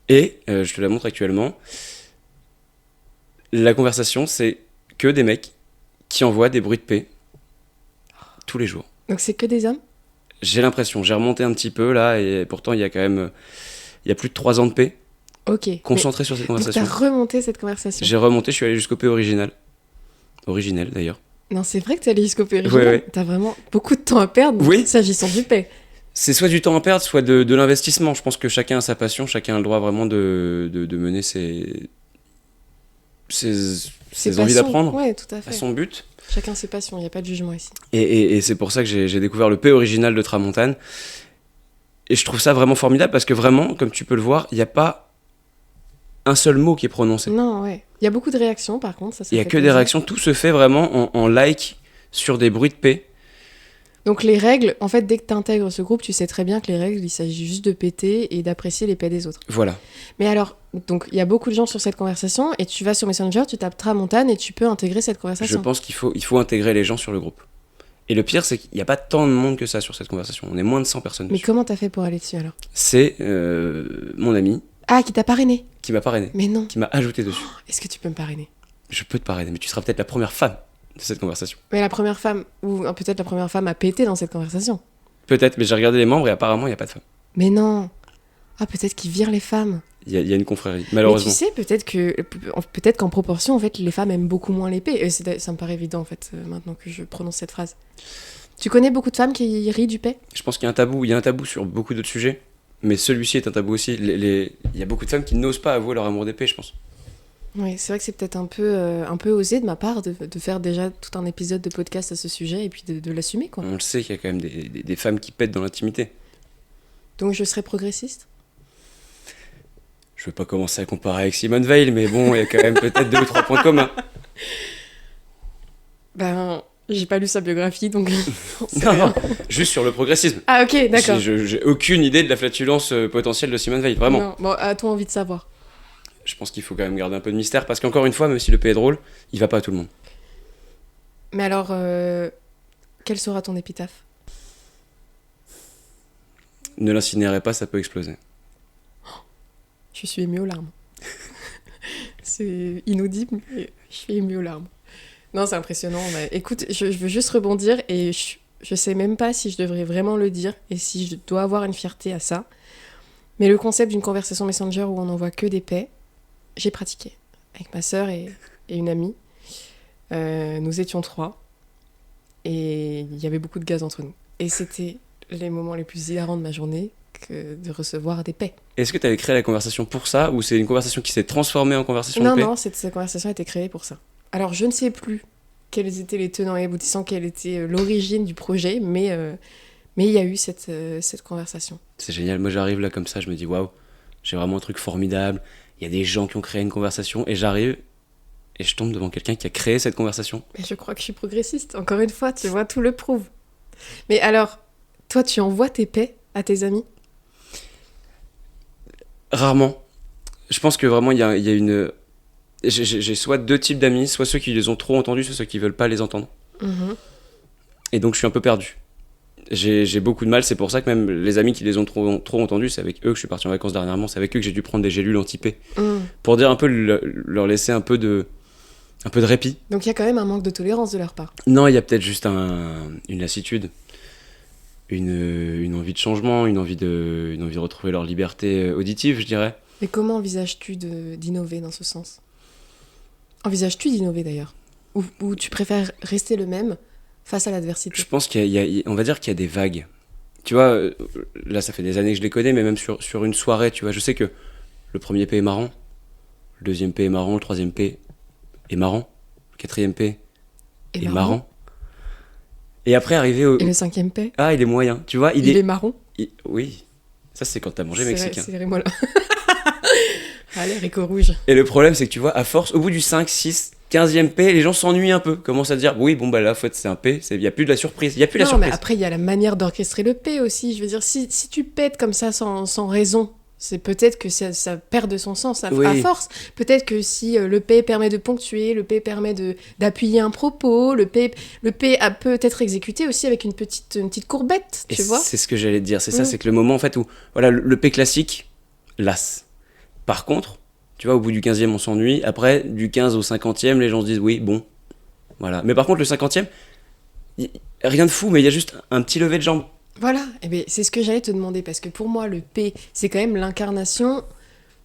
Et je te la montre actuellement. La conversation, c'est que des mecs qui envoient des bruits de paix tous les jours. Donc, c'est que des hommes? J'ai l'impression, j'ai remonté un petit peu là, et pourtant il y a quand même il y a plus de 3 ans de paix. Ok. Concentré sur cette Donc, conversation. t'as remonté cette conversation. J'ai remonté, je suis allé jusqu'au P original. Originel d'ailleurs. Non, c'est vrai que t'es allé jusqu'au P original. Ouais. T'as vraiment beaucoup de temps à perdre Oui. s'agissant du P. C'est soit du temps à perdre, soit de l'investissement. Je pense que chacun a sa passion, chacun a le droit vraiment de mener ses envies passions. d'apprendre Ouais, tout à à fait. son but. Chacun ses passions, il n'y a pas de jugement ici. Et c'est pour ça que j'ai découvert le P original de Tramontane. Et je trouve ça vraiment formidable parce que vraiment, comme tu peux le voir, il n'y a pas un seul mot qui est prononcé. Non, ouais. Il y a beaucoup de réactions par contre. Ça Il n'y a fait que des plaisir. réactions. Tout se fait vraiment en like sur des bruits de paix. Donc les règles, en fait, dès que tu intègres ce groupe, tu sais très bien que les règles, il s'agit juste de péter et d'apprécier les paix des autres. Voilà. Mais alors, donc il y a beaucoup de gens sur cette conversation et tu vas sur Messenger, tu tapes Tramontane et tu peux intégrer cette Je conversation. pense qu'il faut intégrer les gens sur le groupe. Et le pire, c'est qu'il n'y a pas tant de monde que ça sur cette conversation. On est moins de 100 personnes Mais dessus. comment t'as fait pour aller dessus alors? C'est mon ami Ah, qui t'a parrainé? qui m'a parrainé, Mais non. qui m'a ajouté dessus. Est-ce que tu peux me parrainer? Je peux te parrainer, mais tu seras peut-être la première femme de cette conversation. Mais la première femme, ou peut-être la première femme à péter dans cette conversation. Peut-être, mais j'ai regardé les membres et apparemment, il n'y a pas de femme. Mais non. Ah, peut-être qu'ils virent les femmes. Il y a une confrérie, Mais malheureusement. tu sais, peut-être qu'en proportion, en fait, les femmes aiment beaucoup moins l'épée. Ça me paraît évident, en fait, maintenant que je prononce cette phrase. Tu connais beaucoup de femmes qui rient du paix? Je pense qu'il y a un tabou. Il y a un tabou sur beaucoup d'autres sujets, mais celui-ci est un tabou aussi. Il y a beaucoup de femmes qui n'osent pas avouer leur amour d'épée, je pense. Oui, c'est vrai que c'est peut-être un peu osé de ma part de faire déjà tout un épisode de podcast à ce sujet et puis de l'assumer, quoi. On le sait qu'il y a quand même des femmes qui pètent dans l'intimité. Donc je serais progressiste? Je veux pas commencer à comparer avec Simone Veil, mais bon, il y a quand même peut-être 2 ou 3 points communs. Ben, j'ai pas lu sa biographie, donc... j'en sais Non, rien. non, juste sur le progressisme. Ah ok, d'accord. J'ai aucune idée de la flatulence potentielle de Simone Veil, vraiment. Non, bon, as-tu envie de savoir? Je pense qu'il faut quand même garder un peu de mystère, parce qu'encore une fois, même si le P est drôle, il va pas à tout le monde. Mais alors, quel sera ton épitaphe? Ne l'incinérez pas, ça peut exploser. Je suis émue aux larmes. C'est inaudible, mais je suis émue aux larmes. Non, c'est impressionnant. Mais écoute, je veux juste rebondir et je sais même pas si je devrais vraiment le dire et si je dois avoir une fierté à ça. Mais le concept d'une conversation Messenger où on n'envoie que des paix, j'ai pratiqué avec ma sœur et une amie. Nous étions 3 et il y avait beaucoup de gaz entre nous. Et c'était les moments les plus hilarants de ma journée que de recevoir des paix. Est-ce que tu avais créé la conversation pour ça, ou c'est une conversation qui s'est transformée en conversation Non, de paix? non, cette conversation a été créée pour ça. Alors, je ne sais plus quels étaient les tenants et aboutissants, quelle était l'origine du projet, mais il y a eu cette conversation. C'est génial, moi j'arrive là comme ça, je me dis waouh, j'ai vraiment un truc formidable, il y a des gens qui ont créé une conversation, et j'arrive et je tombe devant quelqu'un qui a créé cette conversation. Mais je crois que je suis progressiste, encore une fois, tu vois, tout le prouve. Mais alors, toi, tu envoies tes paix à tes amis? Rarement. Je pense que vraiment il y a une... J'ai soit 2 types d'amis, soit ceux qui les ont trop entendus, soit ceux qui veulent pas les entendre. Mhm. Et donc je suis un peu perdu. J'ai beaucoup de mal, c'est pour ça que même les amis qui les ont trop entendus, c'est avec eux que je suis parti en vacances dernièrement, c'est avec eux que j'ai dû prendre des gélules anti-paix. Mhm. Pour dire un peu, leur laisser un peu de répit. Donc il y a quand même un manque de tolérance de leur part. Non, il y a peut-être juste une lassitude, une envie de changement, une envie de retrouver leur liberté auditive, je dirais. Mais comment envisages-tu d'innover dans ce sens? Envisages-tu d'innover d'ailleurs? Ou tu préfères rester le même face à l'adversité? Je pense on va dire qu'il y a des vagues. tu vois, là ça fait des années que je les connais, mais même sur une soirée, tu vois, je sais que le premier P est marrant, le deuxième P est marrant, le troisième P est marrant, le quatrième P est marrant. Et après, arrivé au... Et le cinquième P? Ah, il est moyen, tu vois, Il est marron? Oui, ça c'est quand t'as mangé mexicain. C'est rémoulin. Allez, haricot rouge. Et le problème, c'est que tu vois, à force, au bout du 5, 6, 15e P, les gens s'ennuient un peu. Commencent à dire, oui, bon, bah là, en fait, c'est un P, il n'y a plus de la surprise. Il n'y a plus la Non, surprise. mais après, il y a la manière d'orchestrer le P aussi. Je veux dire, si tu pètes comme ça sans raison, c'est peut-être que ça perd de son sens à force. Peut-être que si le P permet de ponctuer, le P permet d'appuyer un propos, le P peut être exécuté aussi avec une petite courbette, tu vois. C'est ce que j'allais te dire, c'est ça, c'est que le moment, en fait, où voilà, le P classique lasse. Par contre, tu vois, au bout du 15e, on s'ennuie. Après, du 15 au 50e, les gens se disent, oui, bon, voilà. Mais par contre, le 50e, rien de fou, mais il y a juste un petit lever de jambe. Voilà, et bien, c'est ce que j'allais te demander, parce que pour moi, le P, c'est quand même l'incarnation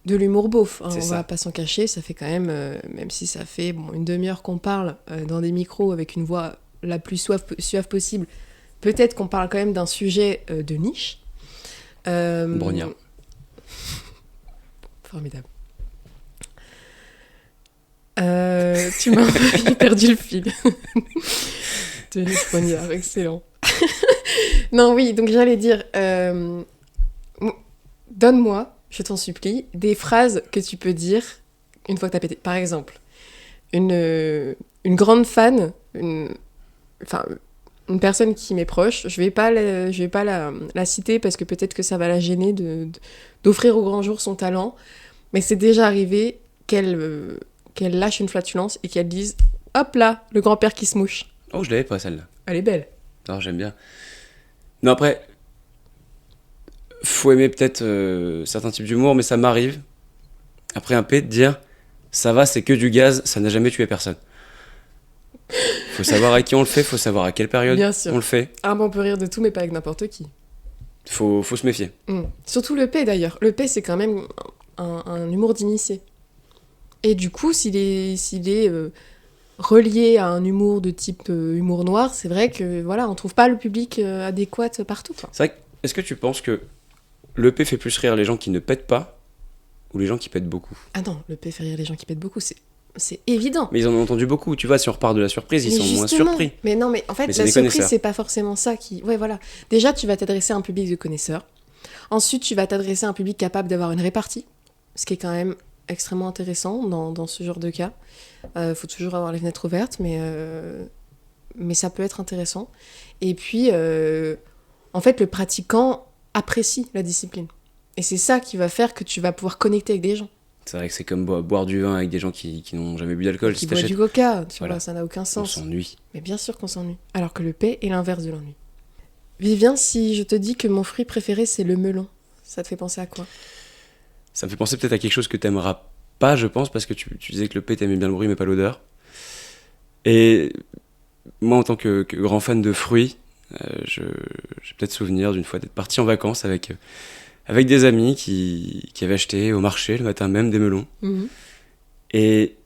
de l'humour beauf. Hein, on va pas s'en cacher, ça fait quand même, même si ça fait une demi-heure qu'on parle dans des micros avec une voix la plus suave possible, peut-être qu'on parle quand même d'un sujet de niche. Brognard. Formidable. Tu m'as perdu le fil. Denis Brognard, excellent. Non, oui, donc j'allais dire, donne-moi, je t'en supplie, des phrases que tu peux dire une fois que t'as pété. Par exemple, une grande fan, une personne qui m'est proche, je vais pas la citer parce que peut-être que ça va la gêner d'offrir au grand jour son talent, mais c'est déjà arrivé qu'elle lâche une flatulence et qu'elle dise « Hop là, le grand-père qui se mouche ». Oh, je l'avais pas, celle-là. Elle est belle. Non, j'aime bien. Non, après, faut aimer peut-être certains types d'humour, mais ça m'arrive, après un P, de dire ça va, c'est que du gaz, ça n'a jamais tué personne. Faut savoir à qui on le fait, faut savoir à quelle période on le fait. Ah bon, on peut rire de tout, mais pas avec n'importe qui. Faut se méfier. Surtout le P d'ailleurs. Le P, c'est quand même un humour d'initié. Et du coup, s'il est relié à un humour de type humour noir, c'est vrai que voilà, on trouve pas le public adéquat partout, quoi. C'est vrai que, est-ce que tu penses que le P fait plus rire les gens qui ne pètent pas ou les gens qui pètent beaucoup? Ah non, le P fait rire les gens qui pètent beaucoup, c'est évident. Mais ils en ont entendu beaucoup, tu vois, si on repart de la surprise, ils sont moins surpris. Mais non, mais en fait, la surprise, c'est pas forcément ça qui... Ouais, voilà. Déjà, tu vas t'adresser à un public de connaisseurs. Ensuite, tu vas t'adresser à un public capable d'avoir une répartie, ce qui est quand même extrêmement intéressant dans ce genre de cas. Faut toujours avoir les fenêtres ouvertes, mais ça peut être intéressant. Et puis, en fait, le pratiquant apprécie la discipline. Et c'est ça qui va faire que tu vas pouvoir connecter avec des gens. C'est vrai que c'est comme boire du vin avec des gens qui n'ont jamais bu d'alcool. Qui boivent du coca, tu vois, ça n'a aucun sens. On s'ennuie. Mais bien sûr qu'on s'ennuie. Alors que le P est l'inverse de l'ennui. Vivien, si je te dis que mon fruit préféré, c'est le melon, ça te fait penser à quoi? Ça me fait penser peut-être à quelque chose que t'aimeras pas, je pense, parce que tu disais que le P, t'aimais bien le bruit, mais pas l'odeur. Et moi, en tant que grand fan de fruits, j'ai peut-être souvenir d'une fois d'être parti en vacances avec des amis qui avaient acheté au marché le matin même des melons. Et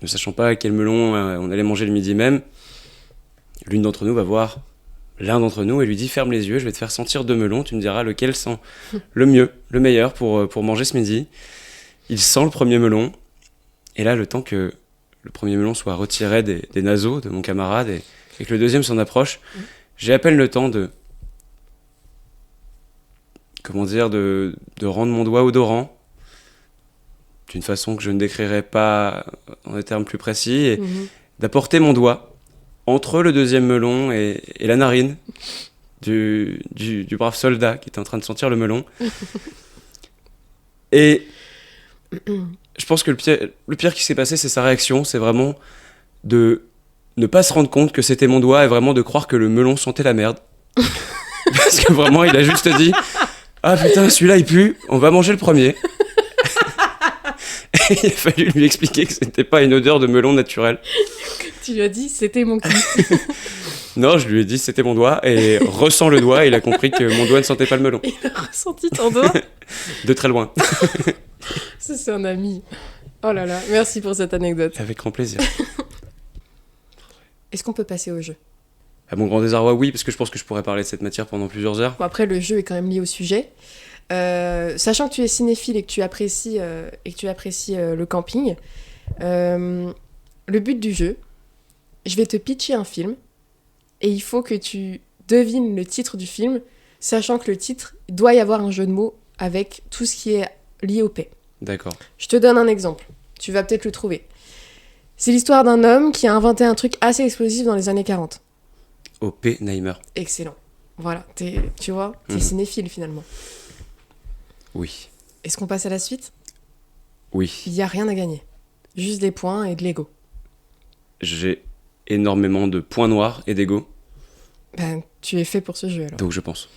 ne sachant pas quel melon on allait manger le midi même, l'une d'entre nous va voir l'un d'entre nous et lui dit « Ferme les yeux, je vais te faire sentir 2 melons, tu me diras lequel sent le mieux, le meilleur pour manger ce midi. » Il sent le premier melon, et là, le temps que le premier melon soit retiré des naseaux de mon camarade et que le deuxième s'en approche, j'ai à peine le temps de rendre mon doigt odorant d'une façon que je ne décrirai pas en des termes plus précis, et d'apporter mon doigt entre le deuxième melon et la narine du brave soldat qui était en train de sentir le melon. Et je pense que le pire qui s'est passé, c'est sa réaction, c'est vraiment de ne pas se rendre compte que c'était mon doigt et vraiment de croire que le melon sentait la merde. Parce que vraiment, il a juste dit « Ah putain, celui-là il pue, on va manger le premier ». Et il a fallu lui expliquer que c'était pas une odeur de melon naturelle. Tu lui as dit « C'était mon cul ». Non, je lui ai dit c'était mon doigt et ressent le doigt et il a compris que mon doigt ne sentait pas le melon. Il a ressenti ton doigt? De très loin. Ça, c'est un ami. Oh là là, merci pour cette anecdote. Avec grand plaisir. Est-ce qu'on peut passer au jeu? À mon grand désarroi, oui, parce que je pense que je pourrais parler de cette matière pendant plusieurs heures. Bon, après, le jeu est quand même lié au sujet. Sachant que tu es cinéphile et que tu apprécies, le camping, le but du jeu, je vais te pitcher un film et il faut que tu devines le titre du film, sachant que le titre, il doit y avoir un jeu de mots avec tout ce qui est lié au paix. D'accord. Je te donne un exemple, tu vas peut-être le trouver. C'est l'histoire d'un homme qui a inventé un truc assez explosif dans les années 40. Oppenheimer. Excellent. Voilà, tu vois, t'es cinéphile finalement. Oui. Est-ce qu'on passe à la suite ? Oui. Il n'y a rien à gagner. Juste des points et de l'ego. J'ai énormément de points noirs et d'ego, Ben, tu es fait pour ce jeu alors. donc je pense.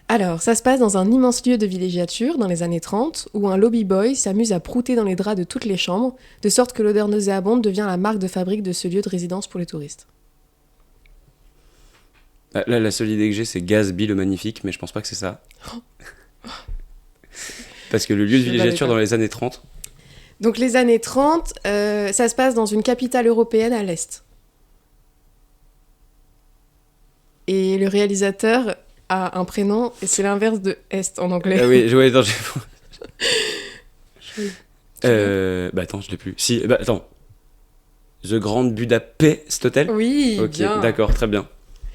Alors, ça se passe dans un immense lieu de villégiature dans les années 30 où un lobby boy s'amuse à prouter dans les draps de toutes les chambres, de sorte que l'odeur nauséabonde devient la marque de fabrique de ce lieu de résidence pour les touristes. Là, la seule idée que j'ai, c'est Gatsby le Magnifique, mais je pense pas que c'est ça. Parce que le lieu de Je suis pas villégiature d'accord. dans les années 30, Donc les années 30, ça se passe dans une capitale européenne à l'est. Et le réalisateur a un prénom, et c'est l'inverse de Est en anglais. ah oui, non, j'ai... Je- attends, je l'ai plus. Si, attends. The Grand Budapest Hotel. Oui, Ok, bien. d'accord, très bien.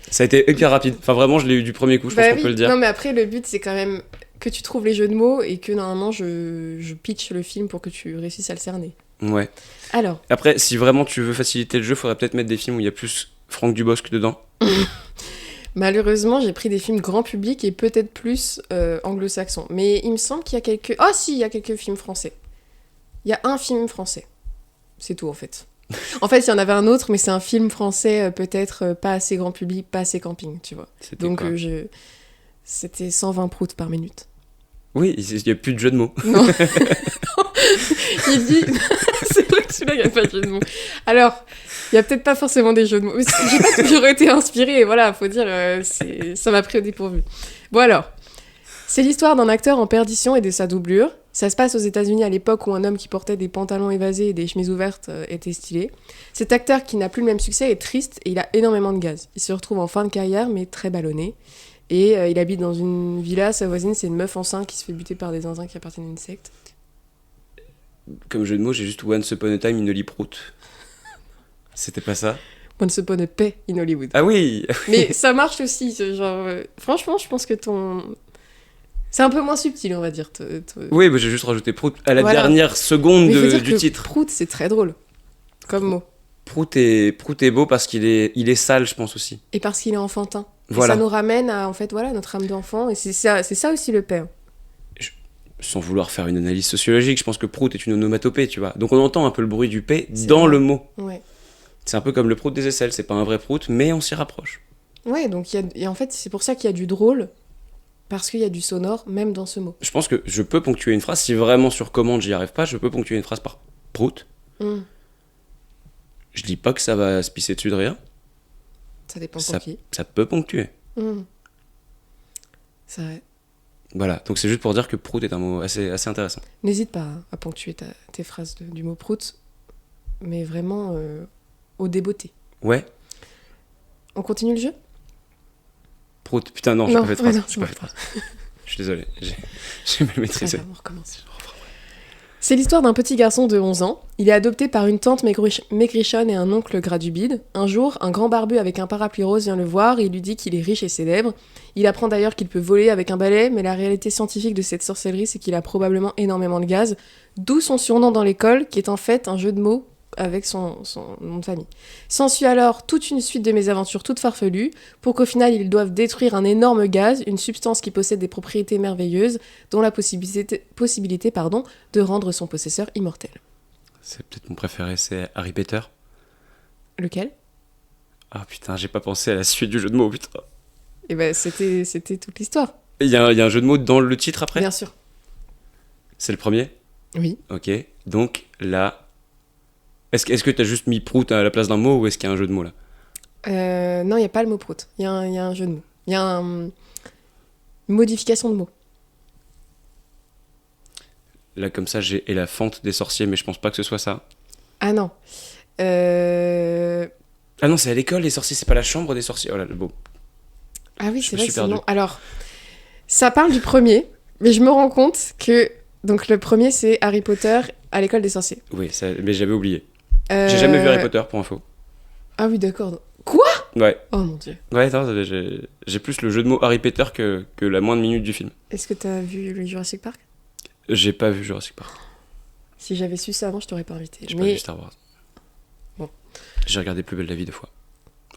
Ça a été hyper rapide. Enfin, vraiment, je l'ai eu du premier coup, je pense Bah qu'on oui. peut le dire. Non, mais après, le but, c'est quand même que tu trouves les jeux de mots et que normalement, je pitch le film pour que tu réussisses à le cerner. Ouais. Alors, Après, si vraiment tu veux faciliter le jeu, faudrait peut-être mettre des films où il y a plus Franck Dubosc dedans. malheureusement, j'ai pris des films grand public et peut-être plus anglo-saxons. Mais il me semble qu'il y a quelques... Oh si, il y a quelques films français. Il y a un film français. C'est tout, en fait. En fait, il y en avait un autre, mais c'est un film français peut-être pas assez grand public, pas assez camping, tu vois. C'était Donc, quoi c'était 120 proutes par minute. Oui, il n'y a plus de jeu de mots. Non. Il dit... c'est vrai que celui-là, il n'y a pas de jeu de mots. Alors, il n'y a peut-être pas forcément des jeux de mots. J'ai pas toujours été inspirée, et voilà, faut dire, ça m'a pris au dépourvu. Bon alors, c'est l'histoire d'un acteur en perdition et de sa doublure. Ça se passe aux États-Unis à l'époque où un homme qui portait des pantalons évasés et des chemises ouvertes était stylé. Cet acteur qui n'a plus le même succès est triste et il a énormément de gaz. Il se retrouve en fin de carrière, mais très ballonné. Et il habite dans une villa, sa voisine c'est une meuf enceinte qui se fait buter par des zinzins qui appartiennent à une secte. Comme jeu de mots, j'ai juste Once Upon a Time in Hollywood. C'était pas ça? Once Upon a Paix in Hollywood. Ah oui. Mais ça marche aussi, genre... franchement, je pense que ton... C'est un peu moins subtil, on va dire. Oui, j'ai juste rajouté Prout à la Voilà. dernière seconde Mais il faut dire du que titre. Prout, c'est très drôle, comme mot. Prout est beau parce qu'il est sale, je pense aussi. Et parce qu'il est enfantin. Et Voilà. ça nous ramène à, en fait, voilà, notre âme d'enfant. Et c'est ça aussi le père. Sans vouloir faire une analyse sociologique, je pense que Prout est une onomatopée, tu vois. Donc on entend un peu le bruit du P C'est dans vrai. le mot. Ouais. C'est un peu comme le Prout des aisselles, c'est pas un vrai Prout, mais on s'y rapproche. Ouais, donc et en fait, c'est pour ça qu'il y a du drôle. Parce qu'il y a du sonore, même dans ce mot. Je pense que je peux ponctuer une phrase, si vraiment sur commande j'y arrive pas, je peux ponctuer une phrase par Prout. Mm. Je dis pas que ça va se pisser dessus de rien, Ça dépend Ça- pour qui. ça peut ponctuer. Mm. C'est vrai. Voilà, donc c'est juste pour dire que Prout est un mot assez intéressant. N'hésite pas à ponctuer tes phrases du mot prout, mais vraiment au débeauté. Ouais, On continue le jeu ? Prout, putain non, j'ai Non, pas fait de ouais, phrase. non, J'ai pas non. fait de phrase. Je suis désolé, j'ai mal maîtrisé. Très bien, on recommence. C'est l'histoire d'un petit garçon de 11 ans. Il est adopté par une tante maigrichonne et un oncle gras du bide. Un jour, un grand barbu avec un parapluie rose vient le voir et il lui dit qu'il est riche et célèbre. Il apprend d'ailleurs qu'il peut voler avec un balai, mais la réalité scientifique de cette sorcellerie, c'est qu'il a probablement énormément de gaz, d'où son surnom dans l'école, qui est en fait un jeu de mots avec son nom de famille. S'ensuit alors toute une suite de mésaventures toutes farfelues, pour qu'au final ils doivent détruire un énorme gaz, une substance qui possède des propriétés merveilleuses, dont la possibilité de rendre son possesseur immortel. C'est peut-être mon préféré, c'est Harry Potter. Lequel ? Ah putain, j'ai pas pensé à la suite du jeu de mots, putain. Et ben c'était toute l'histoire. Il y a un jeu de mots dans le titre après? Bien sûr. C'est le premier? Oui. Ok, donc là... Est-ce que t'as juste mis Prout à la place d'un mot ou est-ce qu'il y a un jeu de mots là? Non, il n'y a pas le mot prout. Il y a un jeu de mots. Il y a une modification de mots. Là comme ça j'ai Élaphante des sorciers mais je pense pas que ce soit ça. Ah non. Ah non, c'est à l'école des sorciers, c'est pas la chambre des sorciers. Oh là, bon. Ah oui, Je c'est me vrai, suis perdu. sinon... Alors, ça parle du premier, mais je me rends compte que... Donc le premier, c'est Harry Potter à l'école des sorciers. Oui, mais j'avais oublié. J'ai jamais vu Harry Potter, pour info. Ah oui, d'accord. Quoi? Ouais. Oh mon dieu. Ouais, attends, j'ai plus le jeu de mots Harry Potter que la moindre minute du film. Est-ce que t'as vu le Jurassic Park? J'ai pas vu Jurassic Park. Si j'avais su ça avant, je t'aurais pas invité. J'ai pas vu Star Wars. Bon. J'ai regardé Plus belle la vie 2 fois.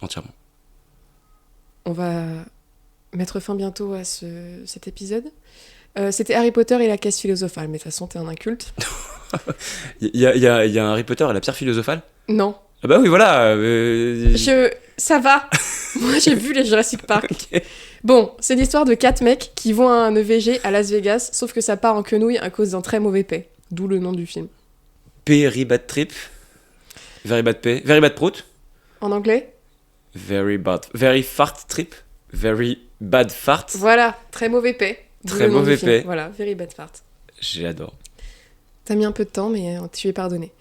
Entièrement. On va mettre fin bientôt à cet épisode. C'était Harry Potter et la caisse philosophale, mais de toute façon, t'es un inculte. Il y a un Harry Potter et la pierre philosophale? Non. Ah bah oui, voilà. Ça va. Moi, j'ai vu les Jurassic Park. Ok. Bon, c'est l'histoire de 4 mecs qui vont à un EVG à Las Vegas, sauf que ça part en quenouille à cause d'un très mauvais paix. D'où le nom du film. Very bad trip. Very bad pay. Very bad prout. En anglais? Very fart trip. Very bad fart. Voilà, très mauvais paix. D'où Très le nom mauvais du film. paix. Voilà, very bad fart. J'adore. T'as mis un peu de temps, mais tu es pardonné.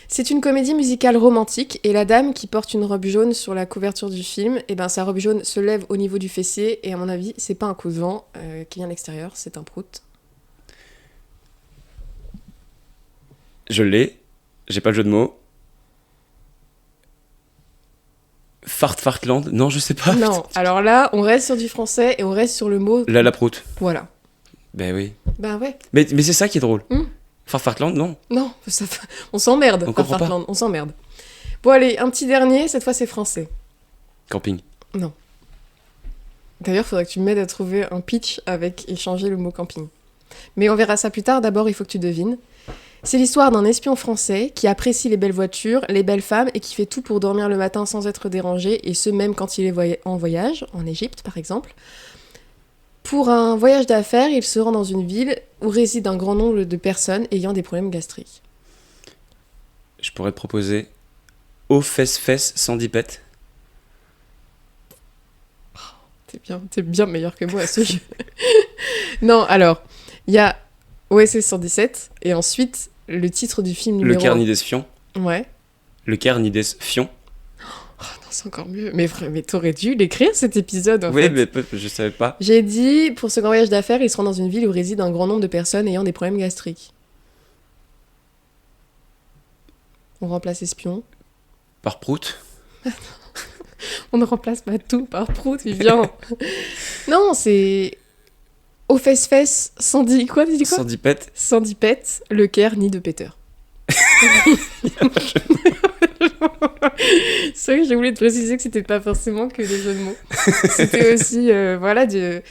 C'est une comédie musicale romantique, et la dame qui porte une robe jaune sur la couverture du film, et ben sa robe jaune se lève au niveau du fessier, et à mon avis, c'est pas un coup de vent qui vient de l'extérieur, c'est un prout. Je l'ai. J'ai pas le jeu de mots. Fartland. Non, je sais pas. Non, alors là, on reste sur du français, et on reste sur le mot... La prout. Voilà. Ben oui. Bah ouais. Mais c'est ça qui est drôle. Hmm. Fartland, non. Non, on s'emmerde. On comprend pas. Fartland, on s'emmerde. Bon allez, un petit dernier, cette fois c'est français. Camping. Non. D'ailleurs, faudrait que tu m'aides à trouver un pitch avec échanger le mot camping. Mais on verra ça plus tard, d'abord il faut que tu devines. C'est l'histoire d'un espion français qui apprécie les belles voitures, les belles femmes et qui fait tout pour dormir le matin sans être dérangé, et ce même quand il est en voyage, en Égypte par exemple. Pour un voyage d'affaires, il se rend dans une ville où réside un grand nombre de personnes ayant des problèmes gastriques. Je pourrais te proposer Au fesses sans dipette. T'es bien meilleur que moi à ce jeu. Non, alors, il y a OSS 117, et ensuite, le titre du film Le numéro Caire ni des fions. Ouais. Le Caire ni des fions. Oh non, c'est encore mieux. Mais t'aurais dû l'écrire, cet épisode, en Oui, fait. mais je savais pas. J'ai dit, pour ce grand voyage d'affaires, il se rend dans une ville où réside un grand nombre de personnes ayant des problèmes gastriques. On remplace espion. Par prout. On ne remplace pas tout par prout, Vivian. Non, c'est... Au fesses sans dit... Quoi, tu dis quoi? Sans dipette. Sans dipette, le Caire ni de Peter. C'est vrai que j'ai voulu te préciser que c'était pas forcément que des jeux de mots. C'était aussi, voilà, des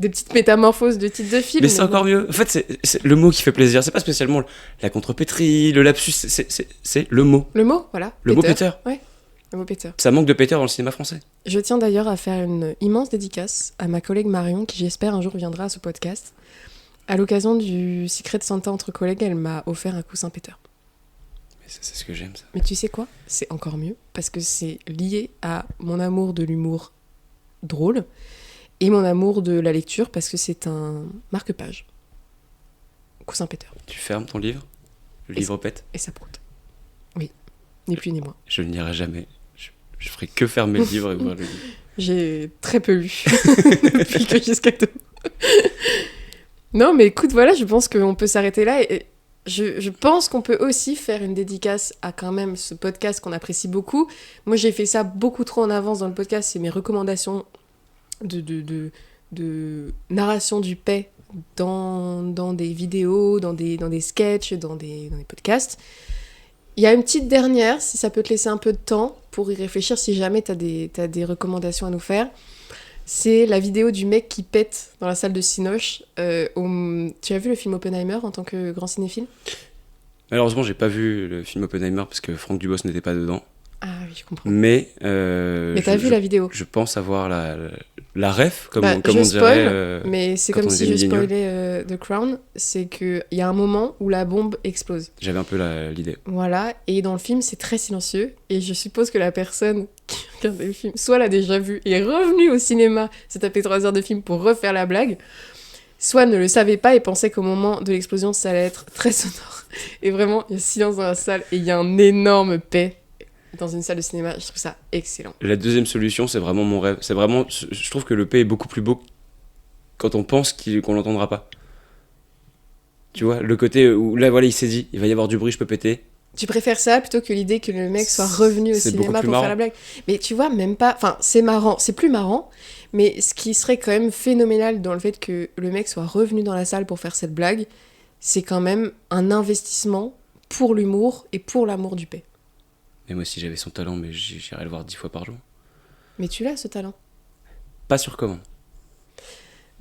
petites métamorphoses de titres de films. Mais c'est encore mieux. En fait, c'est le mot qui fait plaisir. C'est pas spécialement la contrepétrie, le lapsus. C'est le mot. Le mot, voilà. Le mot Peter. Ouais, le mot Peter. Ça manque de Peter dans le cinéma français. Je tiens d'ailleurs à faire une immense dédicace à ma collègue Marion, qui j'espère un jour viendra à ce podcast. À l'occasion du Secret de Santa entre collègues, elle m'a offert un coussin Peter. Mais c'est ce que j'aime, ça. Mais tu sais quoi? C'est encore mieux, parce que c'est lié à mon amour de l'humour drôle et mon amour de la lecture, parce que c'est un marque-page. Coussin Peter. Tu fermes ton livre. Le livre pète. Et ça proute. Oui, ni plus ni moins. Je ne lirai jamais. Je ferai que fermer le livre et ouvrir le livre. J'ai très peu lu depuis que j'ai Scacto. Non, mais écoute, voilà, je pense qu'on peut s'arrêter là. Et je pense qu'on peut aussi faire une dédicace à quand même ce podcast qu'on apprécie beaucoup. Moi, j'ai fait ça beaucoup trop en avance dans le podcast. C'est mes recommandations de narration du paix dans des vidéos, dans des sketchs, dans des podcasts. Il y a une petite dernière, si ça peut te laisser un peu de temps pour y réfléchir, si jamais t'as des recommandations à nous faire. C'est la vidéo du mec qui pète dans la salle de Cinoche. Tu as vu le film Oppenheimer en tant que grand cinéphile? Malheureusement, j'ai pas vu le film Oppenheimer parce que Franck Dubosc n'était pas dedans. Ah oui, je comprends. Mais t'as vu la vidéo? Je pense avoir la ref, comme Bah, on je spoil, dirait. mais c'est quand comme on si était je milléniaux. spoilais The Crown. C'est qu'il y a un moment où la bombe explose. J'avais un peu l'idée. Voilà, et dans le film, c'est très silencieux. Et je suppose que la personne qui regardait le film, soit l'a déjà vu et est revenue au cinéma, s'est tapé 3 heures de film pour refaire la blague, soit ne le savait pas et pensait qu'au moment de l'explosion, ça allait être très sonore. Et vraiment, il y a silence dans la salle et il y a un énorme paix. dans une salle de cinéma. Je trouve ça excellent. La deuxième solution, c'est vraiment mon rêve. C'est vraiment, je trouve que le P est beaucoup plus beau quand on pense qu'on l'entendra pas. Tu vois, le côté où là, voilà, il s'est dit, il va y avoir du bruit, je peux péter. Tu préfères ça plutôt que l'idée que le mec soit revenu au C'est beaucoup cinéma plus pour marrant. faire la blague. Mais tu vois, même pas... Enfin, c'est marrant, c'est plus marrant, mais ce qui serait quand même phénoménal dans le fait que le mec soit revenu dans la salle pour faire cette blague, c'est quand même un investissement pour l'humour et pour l'amour du P. Mais moi, si j'avais son talent, mais j'irais le voir 10 fois par jour. Mais tu l'as, ce talent. Pas sur commande.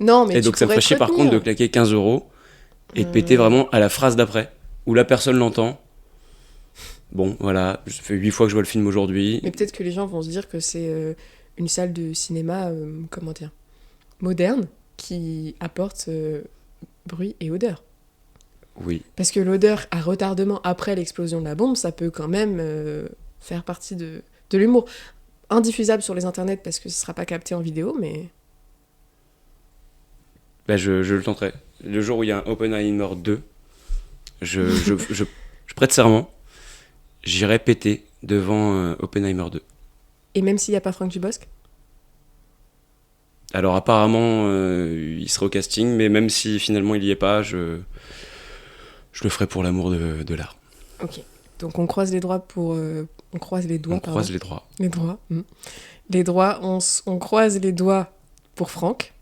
Non, mais Et tu donc ça me pourrais ferait te chier par contre de retenir. claquer 15 euros et de péter vraiment à la phrase d'après, où la personne l'entend. Bon, voilà, ça fait 8 fois que je vois le film aujourd'hui. Mais peut-être que les gens vont se dire que c'est une salle de cinéma, comment dire, moderne, qui apporte bruit et odeur. Oui, Parce que l'odeur à retardement après l'explosion de la bombe, ça peut quand même faire partie de l'humour. Indiffusable sur les internets parce que ce sera pas capté en vidéo, mais... bah je le tenterai. Le jour où il y a un Oppenheimer 2, je prête serment, j'irai péter devant Oppenheimer 2. Et même s'il n'y a pas Franck Dubosc. Alors apparemment, il sera au casting, mais même si finalement il y est pas, je le ferai pour l'amour de l'art. Ok. Donc on croise les doigts pour... on croise les doigts, On croise les droits. Les droits. Les droits, on croise les doigts pour Franck.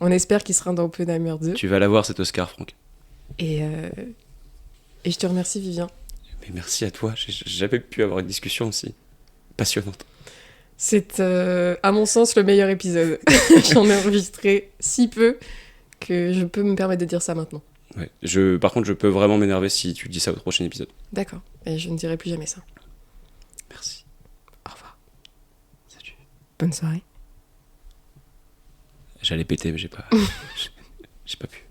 On espère qu'il sera dans Oppenheimer 2. Tu vas l'avoir cet Oscar, Franck. Et je te remercie, Vivien. Mais merci à toi, j'ai jamais pu avoir une discussion aussi passionnante. C'est, à mon sens, le meilleur épisode. J'en ai enregistré si peu que je peux me permettre de dire ça maintenant. Ouais. Par contre, je peux vraiment m'énerver si tu dis ça au prochain épisode. D'accord. Et je ne dirai plus jamais ça. Merci. Au revoir. Salut. Bonne soirée. J'allais péter, mais j'ai pas pu.